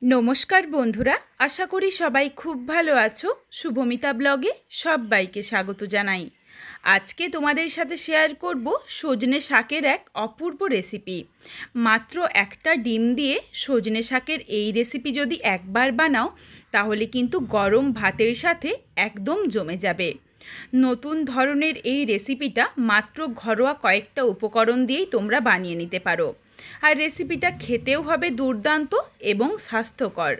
নমস্কার বন্ধুরা, আশা করি সবাই খুব ভালো আছো। শুভমিতা ব্লগে সবাইকে স্বাগত জানাই। আজকে তোমাদের সাথে শেয়ার করব সজনে শাকের এক অপূর্ব রেসিপি। মাত্র একটা ডিম দিয়ে সজনে শাকের এই রেসিপি যদি একবার বানাও তাহলে কিন্তু গরম ভাতের সাথে একদম জমে যাবে। নতুন ধরনের এই রেসিপিটা মাত্র ঘরোয়া কয়েকটা উপকরণ দিয়েই তোমরা বানিয়ে নিতে পারো, আর রেসিপিটা খেতেও হবে দুর্দান্ত এবং স্বাস্থ্যকর।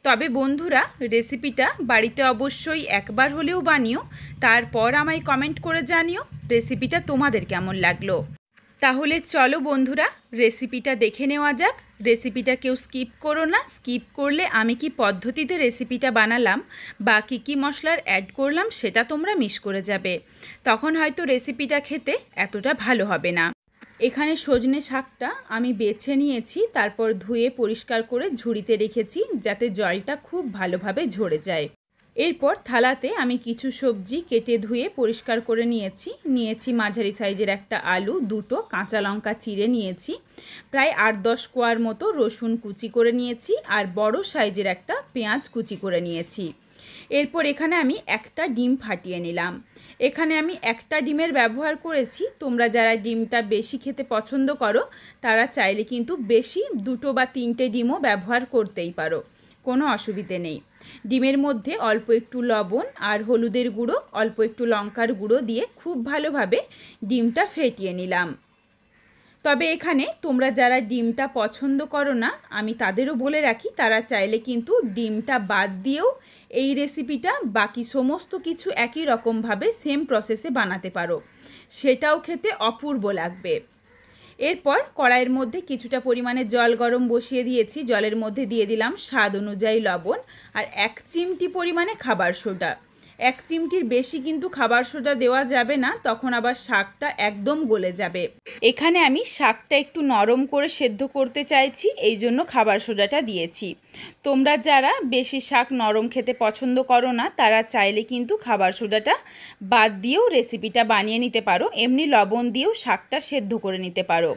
তবে বন্ধুরা, রেসিপিটা বাড়িতে অবশ্যই একবার হলেও বানিও, তারপর আমায় কমেন্ট করে জানিও রেসিপিটা তোমাদের কেমন লাগলো। তাহলে চলো বন্ধুরা, রেসিপিটা দেখে নেওয়া যাক। রেসিপিটা কেউ স্কিপ করো না, স্কিপ করলে আমি কি পদ্ধতিতে রেসিপিটা বানালাম বা কী মশলার অ্যাড করলাম সেটা তোমরা মিস করে যাবে, তখন হয়তো রেসিপিটা খেতে এতটা ভালো হবে না। এখানে সজনে শাকটা আমি বেছে নিয়েছি, তারপর ধুয়ে পরিষ্কার করে ঝুড়িতে রেখেছি যাতে জলটা খুব ভালোভাবে ঝরে যায়। এরপর থালাতে আমি কিছু সবজি কেটে ধুয়ে পরিষ্কার করে নিয়েছি মাঝারি সাইজের একটা আলু, দুটো কাঁচা লঙ্কা চিড়ে নিয়েছি, প্রায় 8-10 কোয়ার মতো রসুন কুচি করে নিয়েছি, আর বড় সাইজের একটা পেঁয়াজ কুচি করে নিয়েছি। এরপর এখানে আমি একটা ডিম ফাটিয়ে নিলাম। এখানে আমি একটা ডিমের ব্যবহার করেছি, তোমরা যারা ডিমটা বেশি খেতে পছন্দ করো তারা চাইলে কিন্তু বেশি 2 বা 3টে ডিমও ব্যবহার করতেই পারো, কোনো অসুবিধে নেই। ডিমের মধ্যে অল্প একটু লবণ আর হলুদের গুঁড়ো, অল্প একটু লঙ্কার গুঁড়ো দিয়ে খুব ভালোভাবে ডিমটা ফেটিয়ে নিলাম। তবে এখানে তোমরা যারা ডিমটা পছন্দ করো না, আমি তাদেরও বলে রাখি, তারা চাইলে কিন্তু ডিমটা বাদ দিয়েও এই রেসিপিটা বাকি সমস্ত কিছু একই রকমভাবে সেম প্রসেসে বানাতে পারো, সেটাও খেতে অপূর্ব লাগবে। এরপর কড়াইয়ের মধ্যে কিছুটা পরিমাণে জল গরম বসিয়ে দিয়েছি, জলের মধ্যে দিয়ে দিলাম স্বাদ অনুযায়ী লবণ আর 1 চিমটি পরিমাণে খাবার সোডা। 1 চিমটির বেশি কিন্তু খাবার সোডা দেওয়া যাবে না, তখন আবার শাকটা একদম গলে যাবে। এখানে আমি শাকটা একটু নরম করে সেদ্ধ করতে চাইছি, এই জন্য খাবার সোডাটা দিয়েছি। তোমরা যারা বেশি শাক নরম খেতে পছন্দ করো না তারা চাইলে কিন্তু খাবার সোডাটা বাদ দিয়েও রেসিপিটা বানিয়ে নিতে পারো, এমনি লবণ দিয়েও শাকটা সেদ্ধ করে নিতে পারো।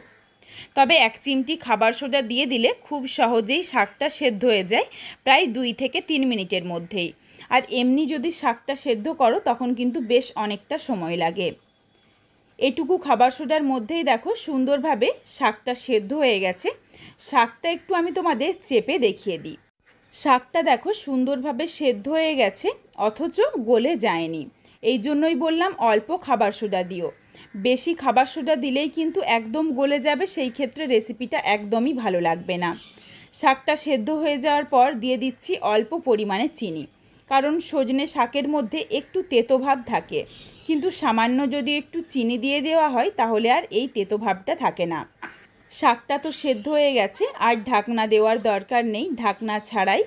তবে 1 চিমটি খাবার সোডা দিয়ে দিলে খুব সহজেই শাকটা সেদ্ধ হয়ে যায়, প্রায় 2 থেকে 3 মিনিটের মধ্যেই। আর এমনি যদি শাকটা সেদ্ধ করো তখন কিন্তু বেশ অনেকটা সময় লাগে। এটুকু খাবার সোডার মধ্যেই দেখো সুন্দরভাবে শাকটা সেদ্ধ হয়ে গেছে। শাকটা একটু আমি তোমাদের চেপে দেখিয়ে দিই। শাকটা দেখো সুন্দরভাবে সেদ্ধ হয়ে গেছে, অথচ গলে যায়নি। এই জন্যই বললাম অল্প খাবার সোডা দিও। বেশি খাবার সোডা দিলেই কিন্তু একদম গলে যাবে, সেই ক্ষেত্রে রেসিপিটা একদমই ভালো লাগবে না। শাকটা সেদ্ধ হয়ে যাওয়ার পর দিয়ে দিচ্ছি অল্প পরিমাণে চিনি, কারণ সজনে শাকের মধ্যে একটু তেতো ভাব থাকে, কিন্তু সামান্য যদি একটু চিনি দিয়ে দেওয়া হয় তাহলে আর এই তেতো ভাবটা থাকে না। শাকটা তো সেদ্ধ হয়ে গেছে, আর ঢাকনা দেওয়ার দরকার নেই। ঢাকনা ছাড়াই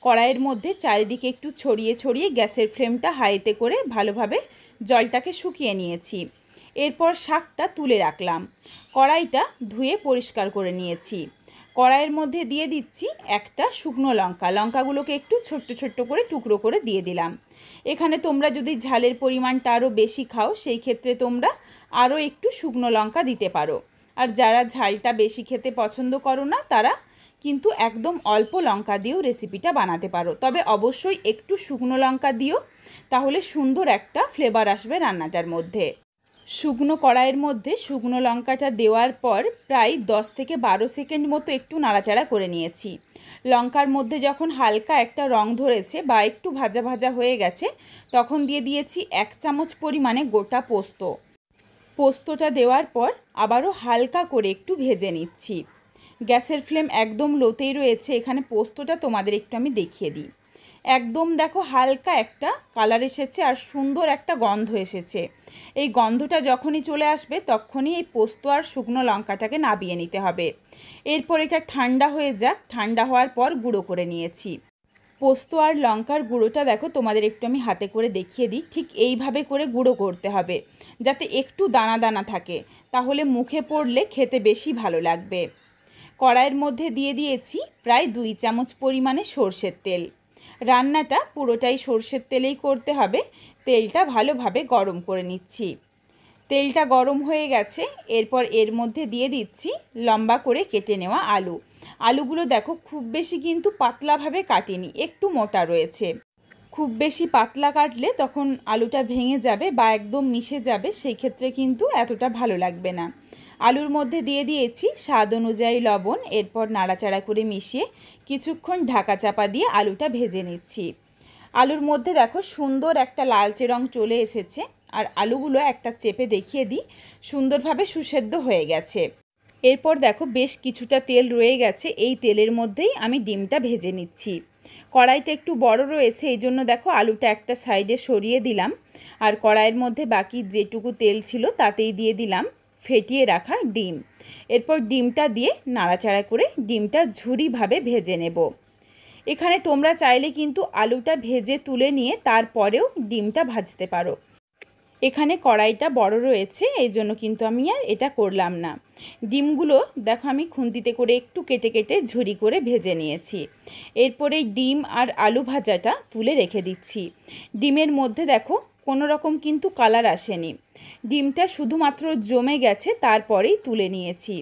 কড়াইয়ের মধ্যে চারিদিকে একটু ছড়িয়ে ছড়িয়ে গ্যাসের ফ্লেমটা হাইতে করে ভালোভাবে জলটাকে শুকিয়ে নিয়েছি। এরপর শাকটা তুলে রাখলাম। কড়াইটা ধুয়ে পরিষ্কার করে নিয়েছি। কড়াইয়ের মধ্যে দিয়ে দিচ্ছি একটা শুকনো লঙ্কা, লঙ্কাগুলোকে একটু ছোট্ট ছোট্ট করে টুকরো করে দিয়ে দিলাম। এখানে তোমরা যদি ঝালের পরিমাণটা আরও বেশি খাও সেই ক্ষেত্রে তোমরা আরও একটু শুকনো লঙ্কা দিতে পারো, আর যারা ঝালটা বেশি খেতে পছন্দ করো না তারা কিন্তু একদম অল্প লঙ্কা দিয়েও রেসিপিটা বানাতে পারো। তবে অবশ্যই একটু শুকনো লঙ্কা দিও, তাহলে সুন্দর একটা ফ্লেভার আসবে রান্নাটার মধ্যে। শুকনো কড়াইয়ের মধ্যে শুকনো লঙ্কাটা দেওয়ার পর প্রায় 10 থেকে 12 সেকেন্ড মতো একটু নাড়াচাড়া করে নিয়েছি। লঙ্কার মধ্যে যখন হালকা একটা রং ধরেছে বা একটু ভাজা ভাজা হয়ে গেছে তখন দিয়ে দিয়েছি 1 চামচ পরিমাণে গোটা পোস্ত। পোস্তটা দেওয়ার পর আবারও হালকা করে একটু ভেজে নিচ্ছি। গ্যাসের ফ্লেম একদম লোতেই রয়েছে। এখানে পোস্তটা তোমাদের একটু আমি দেখিয়ে দিই। একদম দেখো হালকা একটা কালার এসেছে আর সুন্দর একটা গন্ধ এসেছে। এই গন্ধটা যখনই চলে আসবে তখনই এই পোস্ত আর শুকনো লঙ্কাটাকে নাবিয়ে নিতে হবে। এরপর এটা ঠান্ডা হয়ে যাক, ঠান্ডা হওয়ার পর গুঁড়ো করে নিয়েছি। পোস্ত আর লঙ্কার গুঁড়োটা দেখো তোমাদের একটু আমি হাতে করে দেখিয়ে দিই, ঠিক এইভাবে করে গুঁড়ো করতে হবে যাতে একটু দানা দানা থাকে, তাহলে মুখে পড়লে খেতে বেশি ভালো লাগবে। কড়াইয়ের মধ্যে দিয়ে দিয়েছি প্রায় 2 চামচ পরিমাণে সর্ষের তেল। রান্নাটা পুরোটাই সর্ষের তেলেই করতে হবে। তেলটা ভালোভাবে গরম করে নিচ্ছি। তেলটা গরম হয়ে গেছে, এরপর এর মধ্যে দিয়ে দিচ্ছি লম্বা করে কেটে নেওয়া আলু। আলুগুলো দেখো খুব বেশি কিন্তু পাতলাভাবে কাটিনি, একটু মোটা রয়েছে। খুব বেশি পাতলা কাটলে তখন আলুটা ভেঙে যাবে বা একদম মিশে যাবে, সেই ক্ষেত্রে কিন্তু এতটা ভালো লাগবে না। আলুর মধ্যে দিয়ে দিয়েছি স্বাদ অনুযায়ী লবণ, এরপর নাড়াচাড়া করে মিশিয়ে কিছুক্ষণ ঢাকা চাপা দিয়ে আলুটা ভেজে নিচ্ছি। আলুর মধ্যে দেখো সুন্দর একটা লালচে রং চলে এসেছে, আর আলুগুলো একটা চেপে দেখিয়ে দিই, সুন্দরভাবে সুসেদ্ধ হয়ে গেছে। এরপর দেখো বেশ কিছুটা তেল রয়ে গেছে, এই তেলের মধ্যেই আমি ডিমটা ভেজে নিচ্ছি। কড়াইটা একটু বড় রয়েছে, এই জন্য দেখো আলুটা একটা সাইডে সরিয়ে দিলাম, আর কড়াইয়ের মধ্যে বাকি যেটুকু তেল ছিল তাতেই দিয়ে দিলাম ফেটিয়ে রাখা ডিম। এরপর ডিমটা দিয়ে নাড়াচাড়া করে ডিমটা ঝুরিভাবে ভেজে নেব। এখানে তোমরা চাইলে কিন্তু আলুটা ভেজে তুলে নিয়ে তারপরেও ডিমটা ভাজতে পারো। এখানে কড়াইটা বড় রয়েছে, এই জন্য কিন্তু আমি আর এটা করলাম না। ডিমগুলো দেখো আমি খুন্তিতে করে একটু কেটে কেটে ঝুরি করে ভেজে নিয়েছি। এরপরে ডিম আর আলু ভাজাটা তুলে রেখে দিচ্ছি। ডিমের মধ্যে দেখো কোনো রকম কিন্তু কালার আসেনি, ডিমটা শুধুমাত্র জমে গেছে, তারপরেই তুলে নিয়েছি।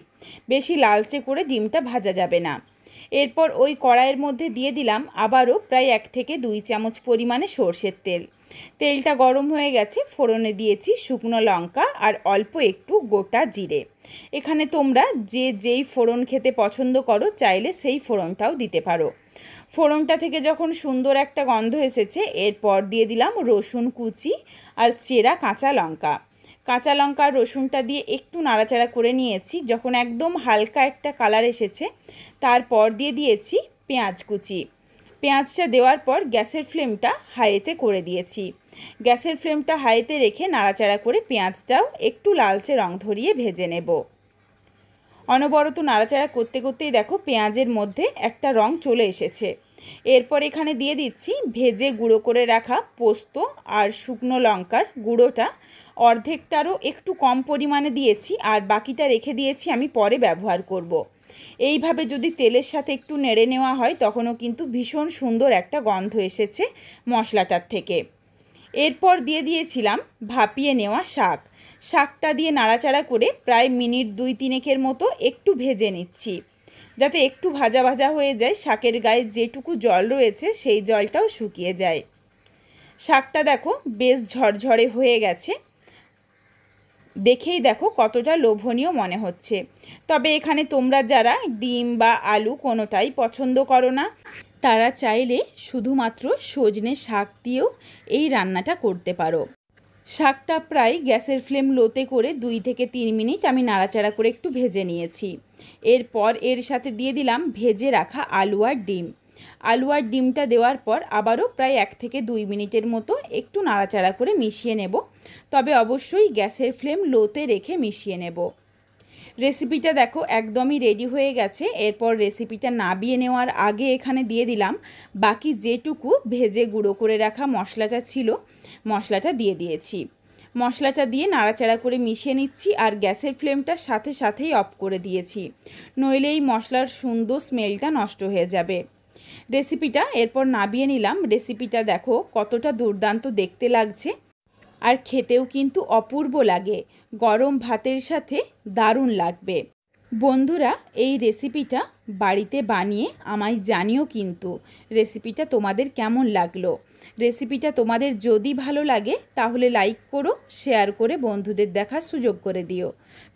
বেশি লালচে করে ডিমটা ভাজা যাবে না। এরপর ওই কড়াইয়ের মধ্যে দিয়ে দিলাম আবারও প্রায় 1 থেকে 2 চামচ পরিমাণে সর্ষের তেল। তেলটা গরম হয়ে গেছে, ফোড়নে দিয়েছি শুকনো লঙ্কা আর অল্প একটু গোটা জিরে। এখানে তোমরা যেই ফোড়ন খেতে পছন্দ করো চাইলে সেই ফোড়নটাও দিতে পারো। ফোড়নটা থেকে যখন সুন্দর একটা গন্ধ এসেছে, এরপর দিয়ে দিলাম রসুন কুচি আর চেরা কাঁচা লঙ্কা। কাঁচা লঙ্কা আর রসুনটা দিয়ে একটু নাড়াচাড়া করে নিয়েছি। যখন একদম হালকা একটা কালার এসেছে, তারপর দিয়ে দিয়েছি পেঁয়াজ কুচি। পেঁয়াজটা দেওয়ার পর গ্যাসের ফ্লেমটা হাইতে করে দিয়েছি। গ্যাসের ফ্লেমটা হাইতে রেখে নাড়াচাড়া করে পেঁয়াজটাও একটু লালচে রং ধরিয়ে ভেজে নেব। অনবরত নাড়াচাড়া করতে করতেই দেখো পেঁয়াজের মধ্যে একটা রং চলে এসেছে। এরপর এখানে দিয়ে দিচ্ছি ভেজে গুঁড়ো করে রাখা পোস্ত আর শুকনো লঙ্কার গুঁড়োটা। অর্ধেকটারও একটু কম পরিমাণে দিয়েছি, আর বাকিটা রেখে দিয়েছি আমি পরে ব্যবহার করব। এইভাবে যদি তেলের সাথে একটু নেড়ে নেওয়া হয় তখনও কিন্তু ভীষণ সুন্দর একটা গন্ধ এসেছে মশলাটার থেকে। এরপর দিয়ে দিয়েছিলাম ভাপিয়ে নেওয়া শাক। শাকটা দিয়ে নাড়াচাড়া করে প্রায় মিনিট 2-3 মতো একটু ভেজে নিচ্ছি, যাতে একটু ভাজা ভাজা হয়ে যায়, শাকের গায়ে যেটুকু জল রয়েছে সেই জলটাও শুকিয়ে যায়। শাকটা দেখো বেশ ঝরঝরে হয়ে গেছে, দেখেই দেখো কতটা লোভনীয় মনে হচ্ছে। তবে এখানে তোমরা যারা ডিম বা আলু কোনোটাই পছন্দ করো না, তারা চাইলে শুধুমাত্র সজনে শাক দিয়েও এই রান্নাটা করতে পারো। শাকটা প্রায় গ্যাসের ফ্লেম লোতে করে 2 থেকে 3 মিনিট আমি নাড়াচাড়া করে একটু ভেজে নিয়েছি। এরপর এর সাথে দিয়ে দিলাম ভেজে রাখা আলু আর ডিম। আলু আর ডিমটা দেওয়ার পর আবারও প্রায় 1 থেকে 2 মিনিটের মতো একটু নাড়াচাড়া করে মিশিয়ে নেব। তবে অবশ্যই গ্যাসের ফ্লেম লোতে রেখে মিশিয়ে নেব। রেসিপিটা দেখো একদমই রেডি হয়ে গেছে। এরপর রেসিপিটা নাবিয়ে নেওয়ার আগে এখানে দিয়ে দিলাম বাকি যেটুকু ভেজে গুঁড়ো করে রাখা মশলাটা ছিল, মশলাটা দিয়ে দিয়েছি। মশলাটা দিয়ে নাড়াচাড়া করে মিশিয়ে নিচ্ছি, আর গ্যাসের ফ্লেমটা সাথে সাথেই অফ করে দিয়েছি, নইলে এই মশলার সুন্দর স্মেলটা নষ্ট হয়ে যাবে। রেসিপিটা এরপর নাবিয়ে নিলাম। রেসিপিটা দেখো কতটা দুর্দান্ত দেখতে লাগছে, আর খেতেও কিন্তু অপূর্ব লাগে। গরম ভাতের সাথে দারুণ লাগবে। বন্ধুরা, এই রেসিপিটা বাড়িতে বানিয়ে আমায় জানিও কিন্তু রেসিপিটা তোমাদের কেমন লাগলো। রেসিপিটা তোমাদের যদি ভালো লাগে তাহলে লাইক করো, শেয়ার করে বন্ধুদের দেখার সুযোগ করে দিও।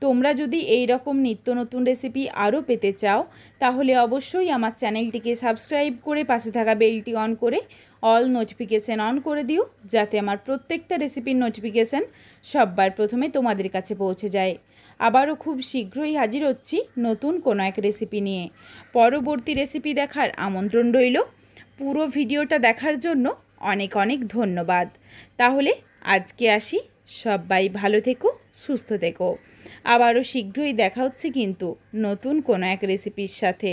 তোমরা যদি এই রকম নিত্য নতুন রেসিপি আরও পেতে চাও তাহলে অবশ্যই আমার চ্যানেলটিকে সাবস্ক্রাইব করে পাশে থাকা বেলটি অন করে অল নোটিফিকেশান অন করে দিও, যাতে আমার প্রত্যেকটা রেসিপির নোটিফিকেশান সববার প্রথমে তোমাদের কাছে পৌঁছে যায়। আবারও খুব শীঘ্রই হাজির হচ্ছি নতুন কোনো এক রেসিপি নিয়ে। পরবর্তী রেসিপি দেখার আমন্ত্রণ রইল। পুরো ভিডিওটা দেখার জন্য অনেক অনেক ধন্যবাদ। তাহলে আজকে আসি, সবাই ভালো থেকো, সুস্থ থেকো। আবারও শীঘ্রই দেখা হচ্ছে কিন্তু নতুন কোনো এক রেসিপির সাথে।